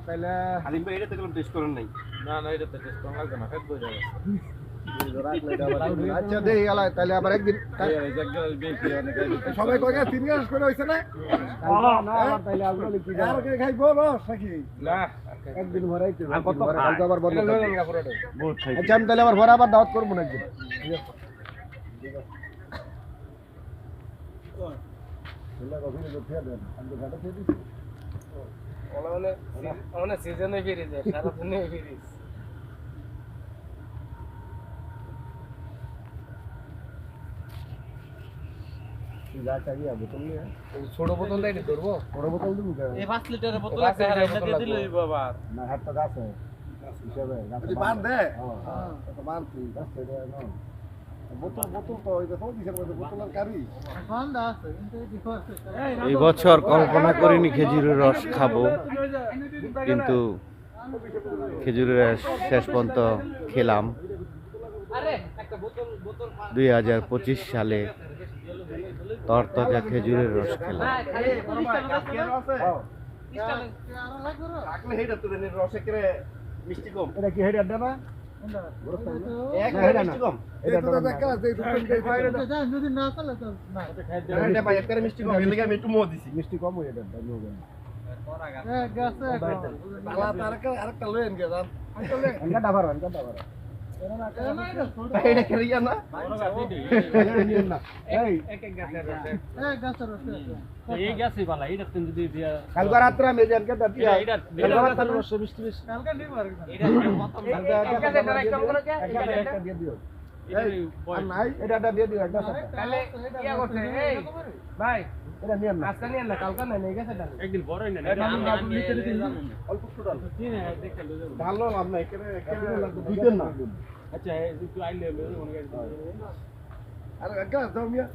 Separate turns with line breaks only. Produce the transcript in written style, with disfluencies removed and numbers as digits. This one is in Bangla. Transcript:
তাহলে
আলিম ভাই এটা তো কোনো টেস্ট করেন নাই।
না এটা তো টেস্ট করা লাগবে না, ফেট বই যাবে।
আচ্ছা দেই গেল তাহলে আবার একদিন সবাই কয় 3 গ্লাস করে হইছে না না আবার তাইলে আগুন লিখি আর কে খাইবো রস নাকি
না
একদিন ভরাই তো
আর কত
কালকে আবার বন্ধ
এটা লইলেন গা পুরোটা।
বহুত খাই।
আচ্ছা আমি তাহলে আবার ভরা আবার দাওয়াত করব না একদিন
ওলা সিজনে ফিরে যায়, সারা দিনে ফিরিস।
যা চাই বোতল নিয়ে
ছোট বোতল দেই ধরবো।
বড় বোতল দিব
এই 5 লিটারের বোতল আছে আর এটা দিয়ে দিল হইব আবার।
না হাত তো গাছে হিসাবে গাছে বাঁধ দে হ্যাঁ তো বাঁধ তুই গাছে দে না বোতল বোতল তো ওই দেখো দিশার মধ্যে বোতলের কারি
বান্দা আছে কিন্তু এই দিকে
এই বছর কল্পনা করিনি খেজুরের রস খাবো, কিন্তু খেজুরের রস শেষ পর্যন্ত খেলাম। 2025 সালে তরতাজা খেজুরের রস খেলাম।
রাখলে হেডা তো দেনের রসে করে মিষ্টি কম।
এটা কি হেড আড্ডা না
এক করে মিষ্টি কম।
এটা তো দেখা আছে
যদি না চলে তো না
এটা ভাই এক করে মিষ্টি কম। এর লাগি আমি একটু মো দিছি।
মিষ্টি কম হয়ে এটা নিয়ে গেল
গেছে
বালা আরেকটা লয়েন গে দাম এনকা ডাবার
ভাই এটা খেলিয়া না।
না এই
এই গেছে বালা এটা তুমি যদি দিয়া
কালকে রাত্রে আমি এনকা দাতিয়া
এটা
কালকে রাত্রে রস মিষ্টি মিষ্টি
কালকে নিব আর
এটা দিয়ে দিও আর নাই এটা দিয়ে দিও একটা
তাহলে কি করতে এই ভাই
এটা নিয়ে না
আজকে নিয়ে না কালকে না নিয়ে গেছে ডাল।
একদিন বড়ই না
অল্প একটু ডাল
চিনে দেখতে লজে
ডাল লাভ নাই এখানে দুইজন না
আচ্ছা একটু আইলে মনে করি
আর একটা দাও মিয়া